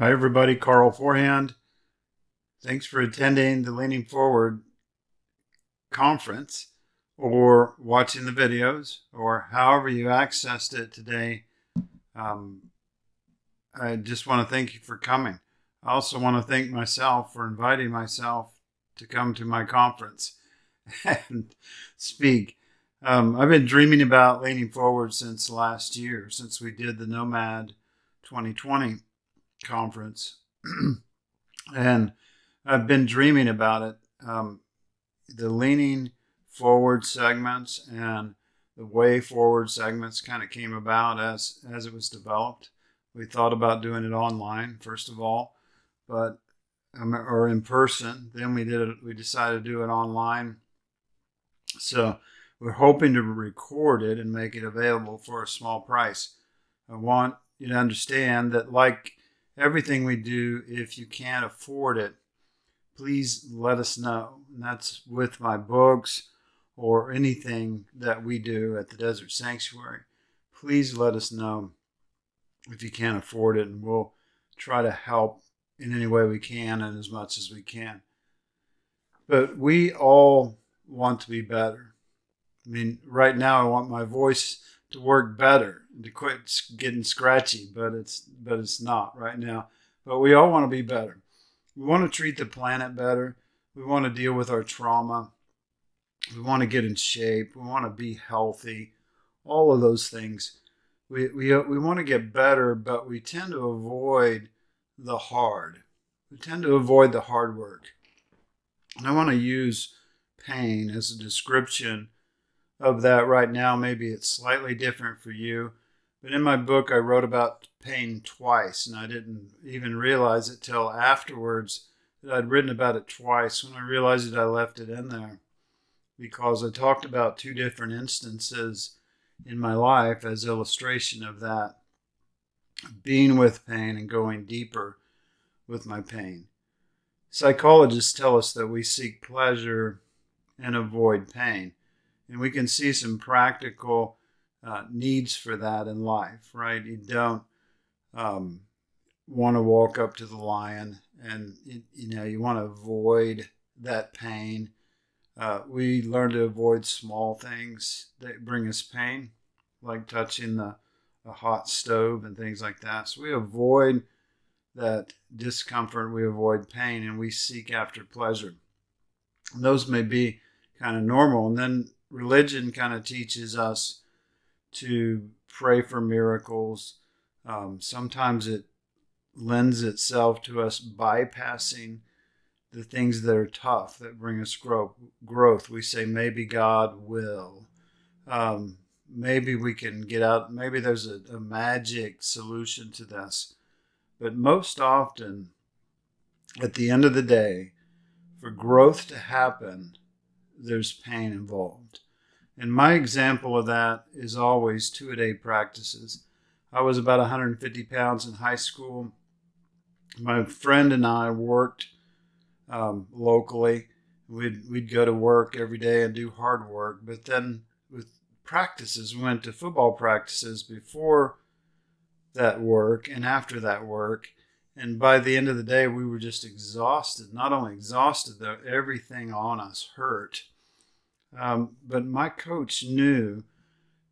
Hi, everybody. Karl Forehand. Thanks for attending the Leaning Forward conference or watching the videos or however you accessed it today. I just want to thank you for coming. I also want to thank myself for inviting myself to come to my conference and speak. I've been dreaming about leaning forward since last year, since we did the Nomad 2020 conference. And I've been dreaming about it. The leaning forward segments and the way forward segments kind of came about as it was developed. We thought about doing it online, first of all, but or in person. Then we decided to do it online. So we're hoping to record it and make it available for a small price. I want you to understand that, like everything we do, if you can't afford it, please let us know. And that's with my books or anything that we do at the Desert Sanctuary. Please let us know if you can't afford it, and we'll try to help in any way we can and as much as we can. But we all want to be better. I mean, right now I want my voice to work better, to quit getting scratchy, but it's not right now. But we all want to be better. We want to treat the planet better. We want to deal with our trauma. We want to get in shape. We want to be healthy. All of those things. We want to get better, but we tend to avoid the hard. We tend to avoid the hard work. And I want to use pain as a description of that right now. Maybe it's slightly different for you. But in my book, I wrote about pain twice, and I didn't even realize it till afterwards that I'd written about it twice. When I realized it, I left it in there because I talked about two different instances in my life as illustration of that, being with pain and going deeper with my pain. Psychologists tell us that we seek pleasure and avoid pain. And we can see some practical needs for that in life, right? You don't want to walk up to the lion and, you want to avoid that pain. We learn to avoid small things that bring us pain, like touching a hot stove and things like that. So we avoid that discomfort, we avoid pain, and we seek after pleasure. And those may be kind of normal. And then religion kind of teaches us to pray for miracles. Sometimes it lends itself to us bypassing the things that are tough, that bring us growth. We say, maybe God will. Maybe we can get out. Maybe there's a magic solution to this. But most often, at the end of the day, for growth to happen, there's pain involved. And my example of that is always two-a-day practices. I was about 150 pounds in high school. My friend and I worked locally. We'd go to work every day and do hard work. But then with practices, we went to football practices before that work and after that work. And by the end of the day, we were just exhausted. Not only exhausted, though, everything on us hurt. But my coach knew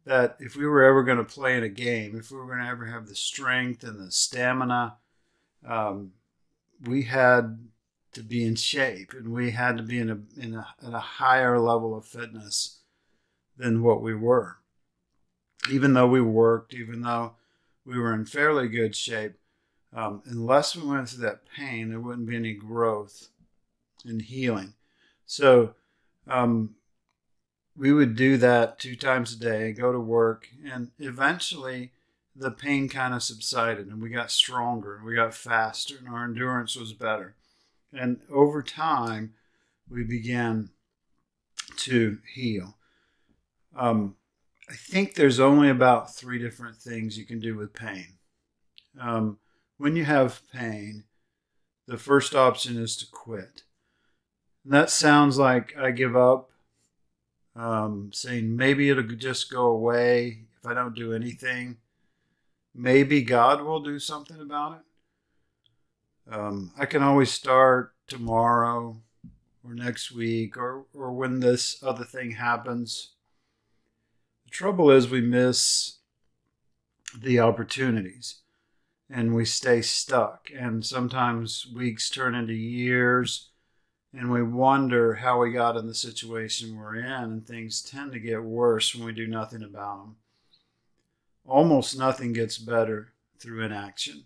that if we were ever going to play in a game, if we were going to ever have the strength and the stamina, we had to be in shape, and we had to be at a higher level of fitness than what we were. Even though we worked, even though we were in fairly good shape, unless we went through that pain, there wouldn't be any growth and healing. So we would do that 2 times a day, go to work, and eventually the pain kind of subsided, and we got stronger, and we got faster, and our endurance was better. And over time, we began to heal. I think there's only about 3 different things you can do with pain. When you have pain, the first option is to quit. And that sounds like I give up, saying maybe it'll just go away if I don't do anything. Maybe God will do something about it. I can always start tomorrow or next week or when this other thing happens. The trouble is we miss the opportunities and we stay stuck. And sometimes weeks turn into years and we wonder how we got in the situation we're in, and things tend to get worse when we do nothing about them. Almost nothing gets better through inaction.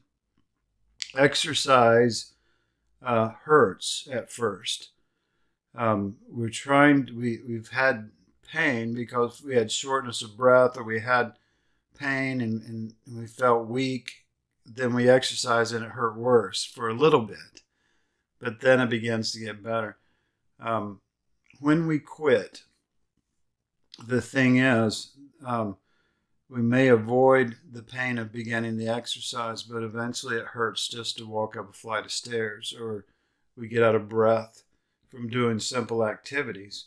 Exercise hurts at first. We've had pain because we had shortness of breath, or we had pain and we felt weak. Then we exercise and it hurt worse for a little bit, but then it begins to get better. When we quit, the thing is, we may avoid the pain of beginning the exercise, but eventually it hurts just to walk up a flight of stairs, or we get out of breath from doing simple activities.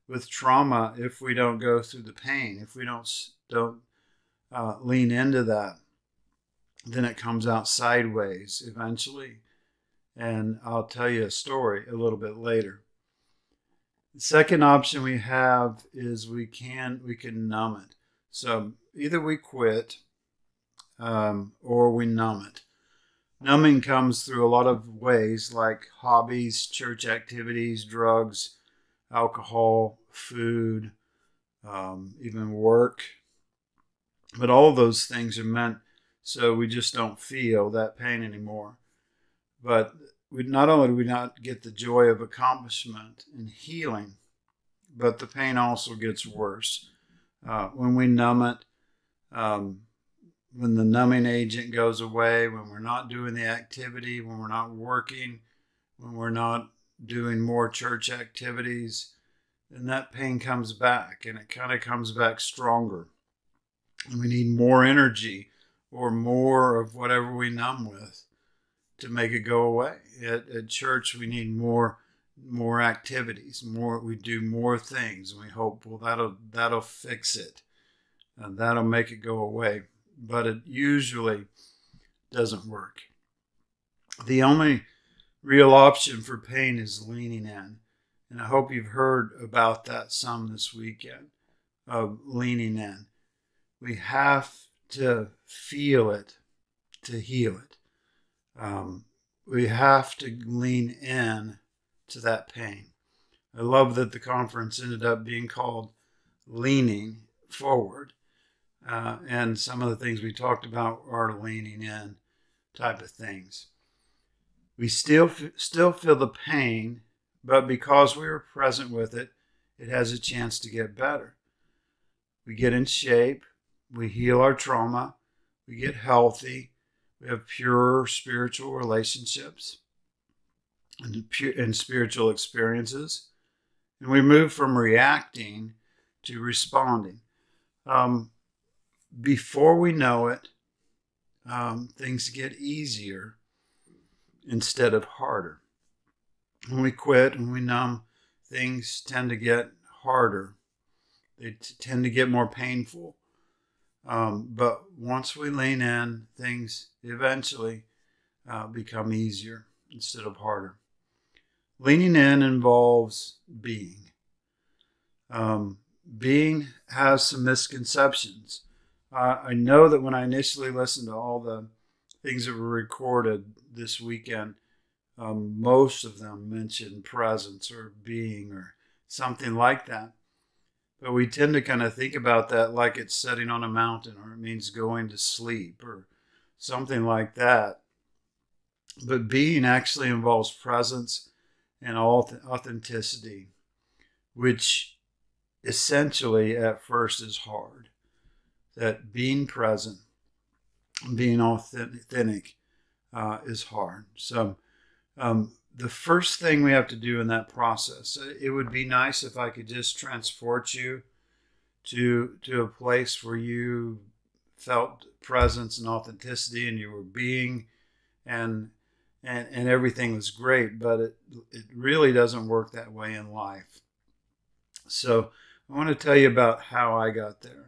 With trauma, if we don't go through the pain, if we don't lean into that, then it comes out sideways eventually. And I'll tell you a story a little bit later. The second option we have is we can numb it. So either we quit or we numb it. Numbing comes through a lot of ways, like hobbies, church activities, drugs, alcohol, food, even work. But all of those things are meant so we just don't feel that pain anymore. But not only do we not get the joy of accomplishment and healing, but the pain also gets worse. When we numb it, when the numbing agent goes away, when we're not doing the activity, when we're not working, when we're not doing more church activities, then that pain comes back, and it kind of comes back stronger. And we need more energy or more of whatever we numb with to make it go away. At church, we need more activities, we do more things, and we hope, well, that'll fix it, and that'll make it go away. But it usually doesn't work. The only real option for pain is leaning in. And I hope you've heard about that some this weekend, of leaning in. We have to feel it to heal it. We have to lean in to that pain. I love that the conference ended up being called Leaning Forward. And some of the things we talked about are leaning in type of things. We still feel the pain, but because we were present with it, it has a chance to get better. We get in shape, we heal our trauma, we get healthy, we have pure spiritual relationships and spiritual experiences, and we move from reacting to responding. Before we know it, things get easier instead of harder. When we quit, when we numb, things tend to get harder. They tend to get more painful. But once we lean in, things eventually become easier instead of harder. Leaning in involves being. Being has some misconceptions. I know that when I initially listened to all the things that were recorded this weekend, most of them mentioned presence or being or something like that. But we tend to kind of think about that like it's sitting on a mountain, or it means going to sleep or something like that. But being actually involves presence and authenticity, which essentially at first is hard. That being present, being authentic is hard. So the first thing we have to do in that process, it would be nice if I could just transport you to a place where you felt presence and authenticity and you were being and everything was great, but it really doesn't work that way in life. So I want to tell you about how I got there.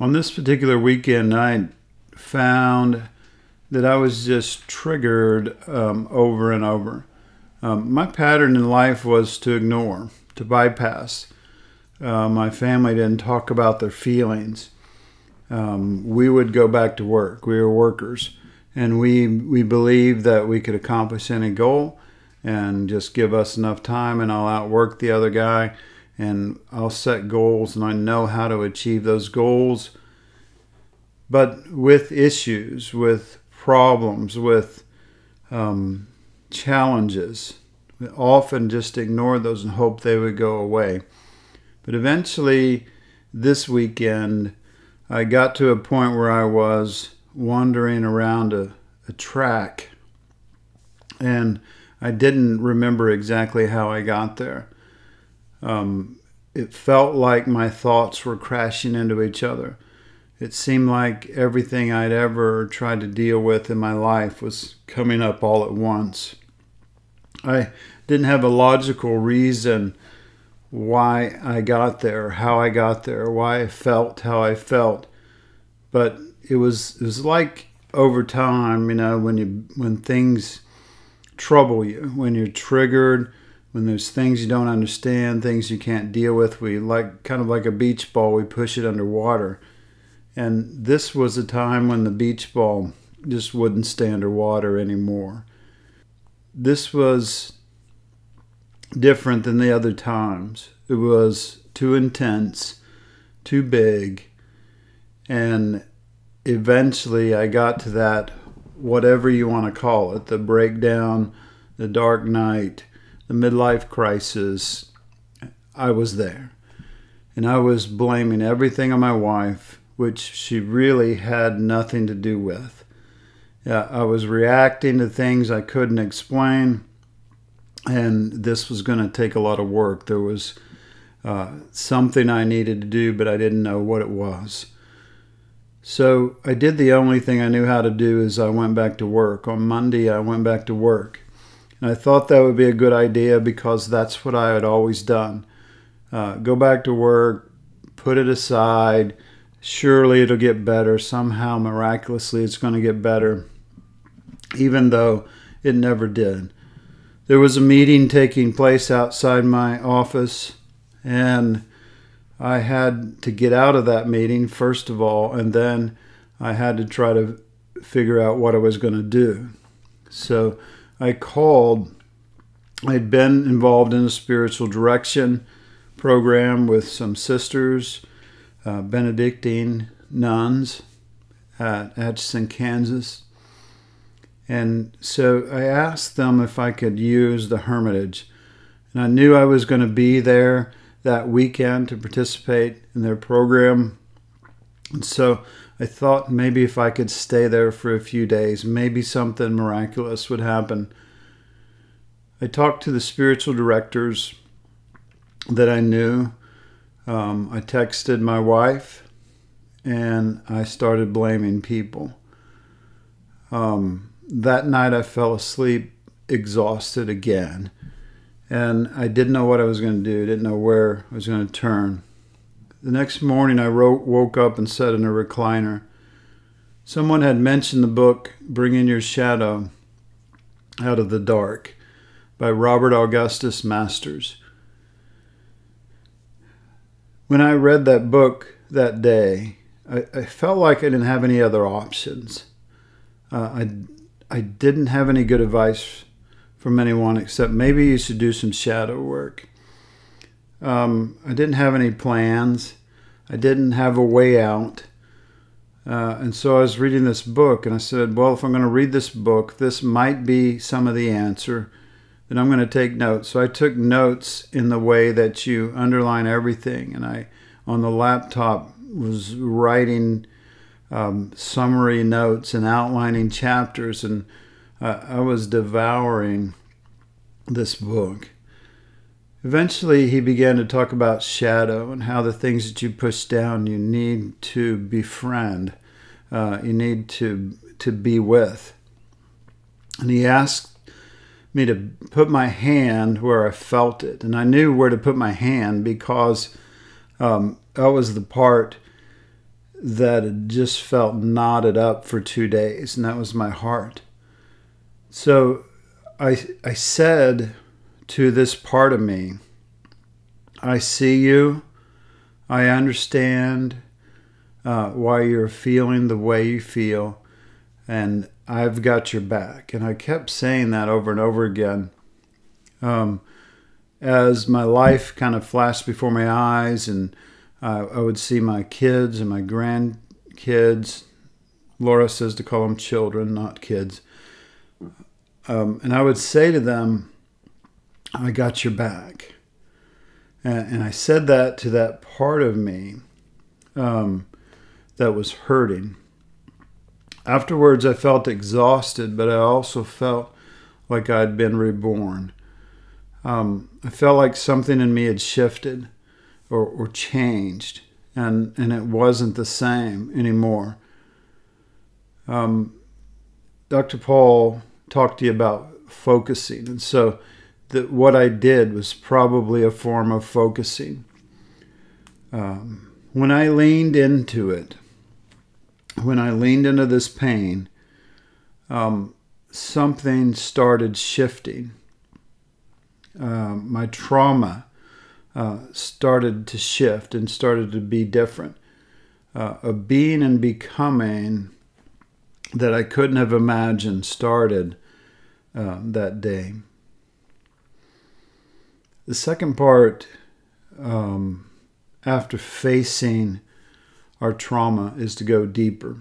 On this particular weekend, I found that I was just triggered over and over. My pattern in life was to ignore, to bypass. My family didn't talk about their feelings. We would go back to work. We were workers. And we believed that we could accomplish any goal and just give us enough time and I'll outwork the other guy and I'll set goals and I know how to achieve those goals. But with issues, with problems, with challenges, we often just ignored those and hoped they would go away. But eventually, this weekend, I got to a point where I was wandering around a track, and I didn't remember exactly how I got there. It felt like my thoughts were crashing into each other. It seemed like everything I'd ever tried to deal with in my life was coming up all at once. I didn't have a logical reason why I got there, how I got there, why I felt how I felt. But it was like over time, when things trouble you, when you're triggered, when there's things you don't understand, things you can't deal with, we kind of like a beach ball, we push it underwater. And this was a time when the beach ball just wouldn't stay underwater anymore. This was different than the other times. It was too intense, too big, and eventually I got to that, whatever you want to call it, the breakdown, the dark night, the midlife crisis. I was there. And I was blaming everything on my wife, which she really had nothing to do with. I was reacting to things I couldn't explain, and this was going to take a lot of work. There was something I needed to do, but I didn't know what it was. So I did the only thing I knew how to do is I went back to work. On Monday, I went back to work. And I thought that would be a good idea because that's what I had always done. Go back to work, put it aside. Surely it'll get better. Somehow, miraculously, it's going to get better, even though it never did. There was a meeting taking place outside my office, and I had to get out of that meeting, first of all, and then I had to try to figure out what I was going to do. So I called. I'd been involved in a spiritual direction program with some sisters, Benedictine nuns at Atchison, Kansas. And so I asked them if I could use the Hermitage. And I knew I was going to be there that weekend to participate in their program. And so I thought maybe if I could stay there for a few days, maybe something miraculous would happen. I talked to the spiritual directors that I knew. I texted my wife, and I started blaming people. That night I fell asleep exhausted again. And I didn't know what I was going to do. Didn't know where I was going to turn. The next morning I woke up and sat in a recliner. Someone had mentioned the book, Bringing Your Shadow Out of the Dark by Robert Augustus Masters. When I read that book that day, I felt like I didn't have any other options. I didn't have any good advice from anyone except maybe you should do some shadow work. I didn't have any plans. I didn't have a way out. And so I was reading this book and I said, well, if I'm going to read this book, this might be some of the answer. Then I'm going to take notes. So I took notes in the way that you underline everything. And I, on the laptop, was writing summary notes and outlining chapters, and I was devouring this book. Eventually, he began to talk about shadow and how the things that you push down you need to befriend, you need to be with. And he asked me to put my hand where I felt it, and I knew where to put my hand because that was the part that had just felt knotted up for 2 days, and that was my heart. So I said to this part of me, I see you, I understand why you're feeling the way you feel, and I've got your back. And I kept saying that over and over again. As my life kind of flashed before my eyes, and I would see my kids and my grandkids. Laura says to call them children, not kids. And I would say to them, I got your back. And I said that to that part of me that was hurting. Afterwards, I felt exhausted, but I also felt like I'd been reborn. I felt like something in me had shifted or changed, and it wasn't the same anymore. Dr. Paul talked to you about focusing, and so what I did was probably a form of focusing. When I leaned into it, when I leaned into this pain, something started shifting. My trauma started to shift and started to be different. A being and becoming that I couldn't have imagined started that day. The second part, after facing our trauma, is to go deeper.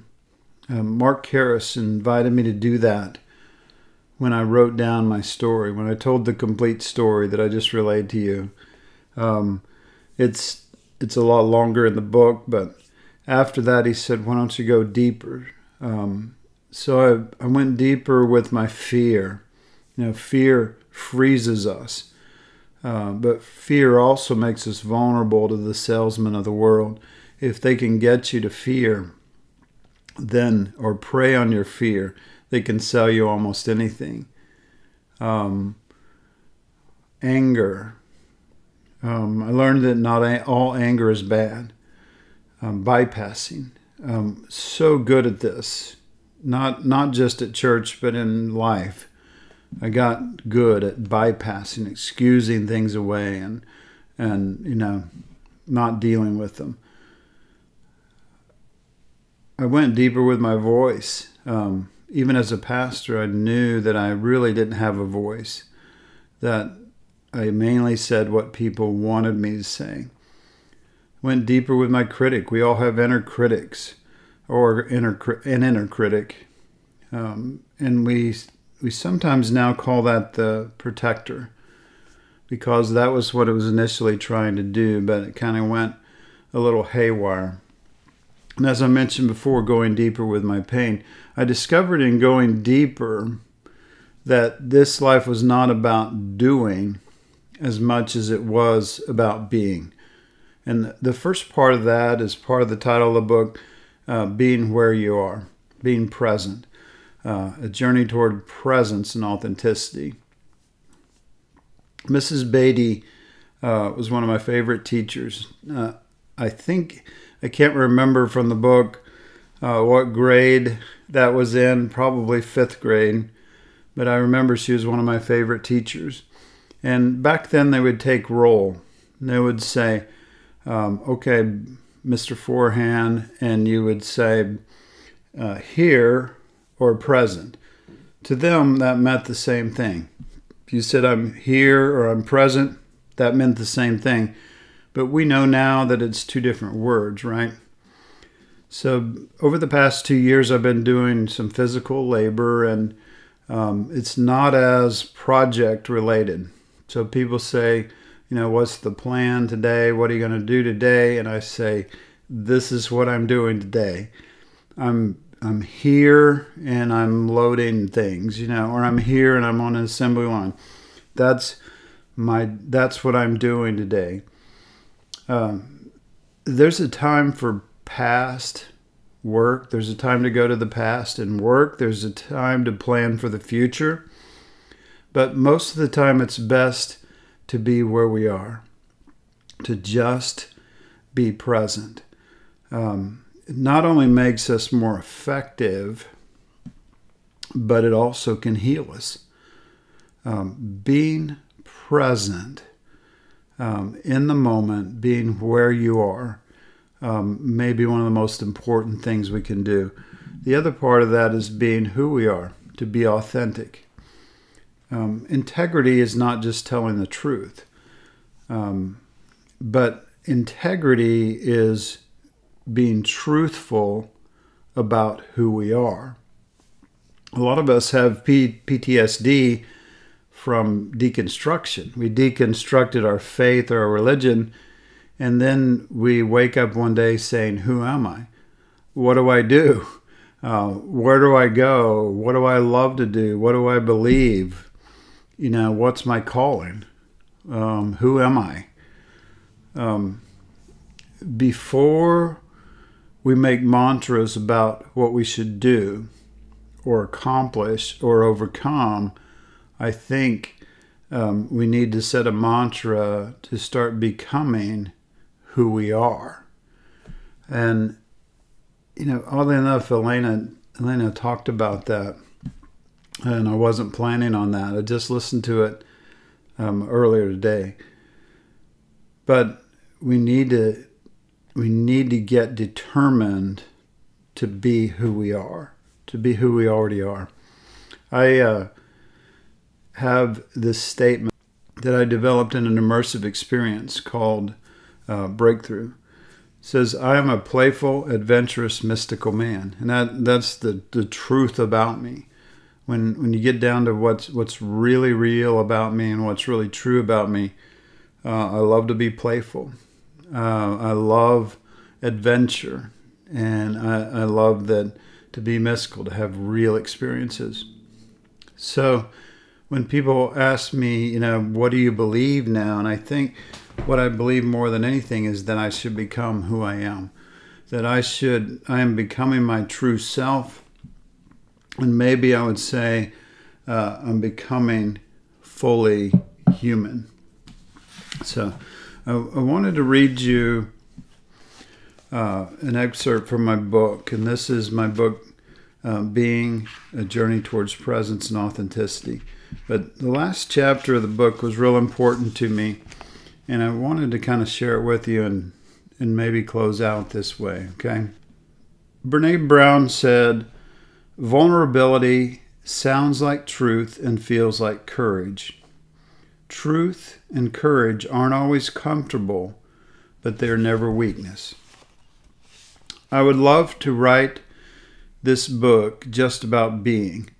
Mark Harris invited me to do that when I wrote down my story, when I told the complete story that I just relayed to you. It's a lot longer in the book, but after that he said, why don't you go deeper? So I went deeper with my fear. Fear freezes us, but fear also makes us vulnerable to the salesmen of the world. If they can get you to fear, then, or prey on your fear, they can sell you almost anything. Anger. I learned that not all anger is bad. Bypassing. So good at this. Not just at church, but in life. I got good at bypassing, excusing things away, and not dealing with them. I went deeper with my voice. Even as a pastor, I knew that I really didn't have a voice, that I mainly said what people wanted me to say. Went deeper with my critic. We all have inner critics or an inner critic. And we sometimes now call that the protector, because that was what it was initially trying to do, but it kind of went a little haywire. And as I mentioned before, going deeper with my pain, I discovered in going deeper that this life was not about doing as much as it was about being. And the first part of that is part of the title of the book, Being Where You Are, being present, a journey toward presence and authenticity. Mrs. Beatty was one of my favorite teachers. I can't remember from the book what grade that was in, probably 5th grade, but I remember she was one of my favorite teachers. And back then they would take roll. They would say, okay, Mr. Forehand, and you would say here or present. To them, that meant the same thing. If you said I'm here or I'm present, that meant the same thing. But we know now that it's two different words, right? So over the past 2 years, I've been doing some physical labor, and it's not as project related. So people say, what's the plan today? What are you going to do today? And I say, this is what I'm doing today. I'm here and I'm loading things, or I'm here and I'm on an assembly line. That's what I'm doing today. There's a time for past work. There's a time to go to the past and work. There's a time to plan for the future. But most of the time it's best to be where we are, to just be present. not only makes us more effective, but it also can heal us. Being present in the moment, being where you are, may be one of the most important things we can do. The other part of that is being who we are, to be authentic. Integrity is not just telling the truth, but integrity is being truthful about who we are. A lot of us have PTSD from deconstruction. We deconstructed our faith or our religion, and then we wake up one day saying, who am I? What do I do? Where do I go? What do I love to do? What do I believe? What's my calling? Who am I? Before we make mantras about what we should do or accomplish or overcome, I think we need to set a mantra to start becoming who we are. And, oddly enough, Elena talked about that, and I wasn't planning on that. I just listened to it earlier today. But we need to get determined to be who we are, to be who we already are. I have this statement that I developed in an immersive experience called Breakthrough. It says, I am a playful, adventurous, mystical man. And that's the truth about me. When you get down to what's really real about me and what's really true about me, I love to be playful. I love adventure, and I love to be mystical, to have real experiences. So when people ask me, what do you believe now? And I think what I believe more than anything is that I should become who I am. That I am becoming my true self. And maybe I would say I'm becoming fully human. So I wanted to read you an excerpt from my book. And this is my book, Being a Journey Towards Presence and Authenticity. But the last chapter of the book was real important to me. And I wanted to kind of share it with you and maybe close out this way, okay? Brene Brown said, vulnerability sounds like truth and feels like courage. Truth and courage aren't always comfortable, but they're never weakness. I would love to write this book just about being.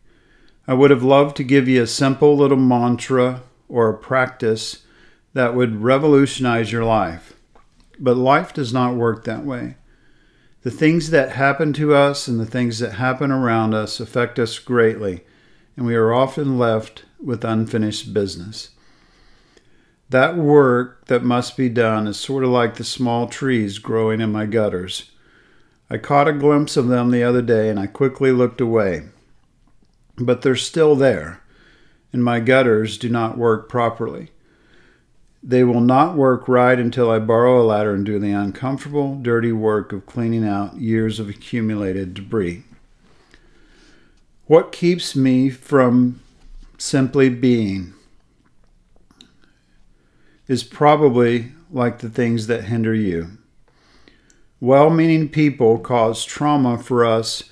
I would have loved to give you a simple little mantra or a practice that would revolutionize your life. But life does not work that way. The things that happen to us and the things that happen around us affect us greatly, and we are often left with unfinished business. That work that must be done is sort of like the small trees growing in my gutters. I caught a glimpse of them the other day, and I quickly looked away. But they're still there, and my gutters do not work properly. They will not work right until I borrow a ladder and do the uncomfortable, dirty work of cleaning out years of accumulated debris. What keeps me from simply being is probably like the things that hinder you. Well-meaning people cause trauma for us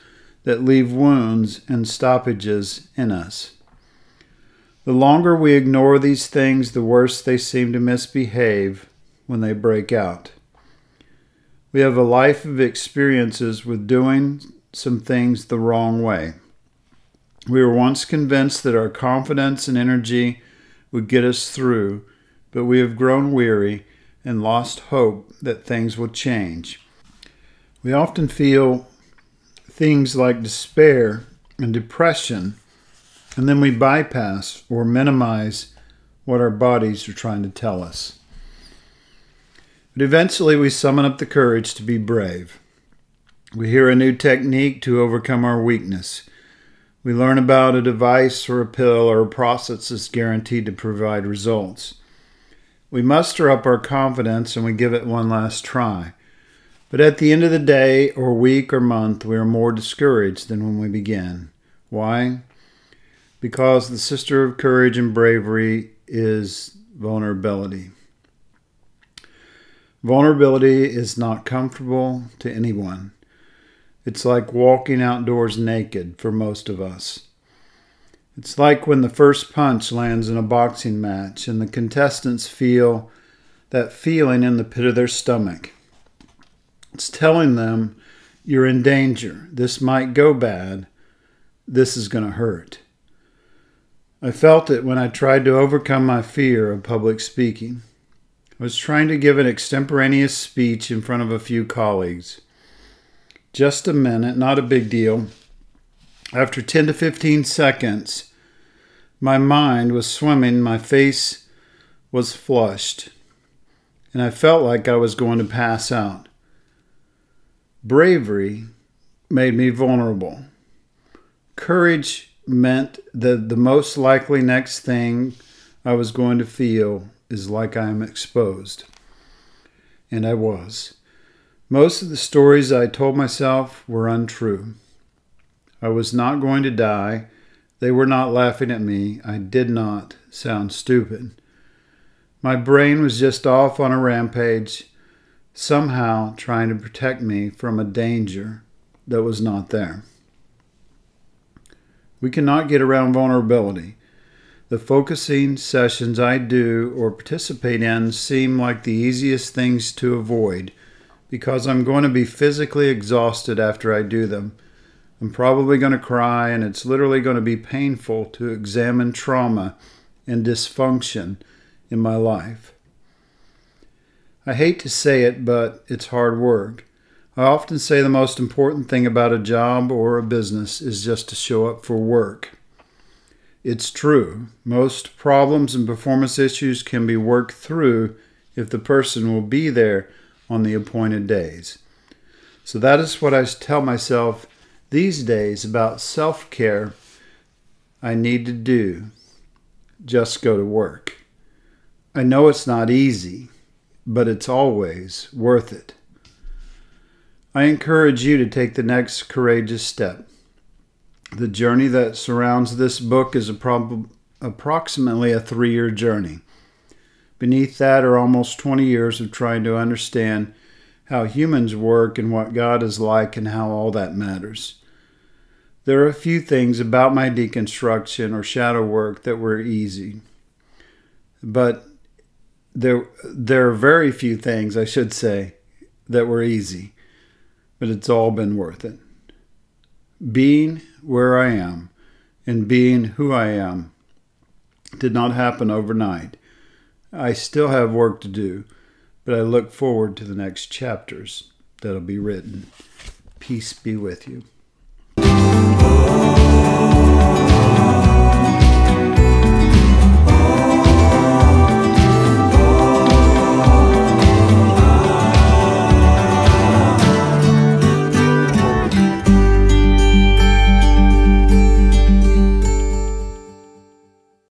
that leave wounds and stoppages in us. The longer we ignore these things, the worse they seem to misbehave when they break out. We have a life of experiences with doing some things the wrong way. We were once convinced that our confidence and energy would get us through, but we have grown weary and lost hope that things will change. We often feel things like despair and depression, and then we bypass or minimize what our bodies are trying to tell us. But eventually we summon up the courage to be brave. We hear a new technique to overcome our weakness. We learn about a device or a pill or a process that's guaranteed to provide results. We muster up our confidence and we give it one last try. But at the end of the day, or week, or month, we are more discouraged than when we began. Why? Because the sister of courage and bravery is vulnerability. Vulnerability is not comfortable to anyone. It's like walking outdoors naked for most of us. It's like when the first punch lands in a boxing match and the contestants feel that feeling in the pit of their stomach. It's telling them, you're in danger. This might go bad. This is going to hurt. I felt it when I tried to overcome my fear of public speaking. I was trying to give an extemporaneous speech in front of a few colleagues. Just a minute, not a big deal. After 10 to 15 seconds, my mind was swimming, my face was flushed, and I felt like I was going to pass out. Bravery made me vulnerable. Courage meant that the most likely next thing I was going to feel is like I am exposed. And I was. Most of the stories I told myself were untrue. I was not going to die. They were not laughing at me. I did not sound stupid. My brain was just off on a rampage, somehow trying to protect me from a danger that was not there. We cannot get around vulnerability. The focusing sessions I do or participate in seem like the easiest things to avoid because I'm going to be physically exhausted after I do them. I'm probably going to cry, and it's literally going to be painful to examine trauma and dysfunction in my life. I hate to say it, but it's hard work. I often say the most important thing about a job or a business is just to show up for work. It's true. Most problems and performance issues can be worked through if the person will be there on the appointed days. So that is what I tell myself these days about self-care. I need to do. Just go to work. I know it's not easy, but it's always worth it. I encourage you to take the next courageous step. The journey that surrounds this book is approximately a 3-year journey. Beneath that are almost 20 years of trying to understand how humans work and what God is like and how all that matters. There are a few things about my deconstruction or shadow work that were easy, but there are very few things, I should say, that were easy, but it's all been worth it. Being where I am and being who I am did not happen overnight. I still have work to do, but I look forward to the next chapters that'll be written. Peace be with you.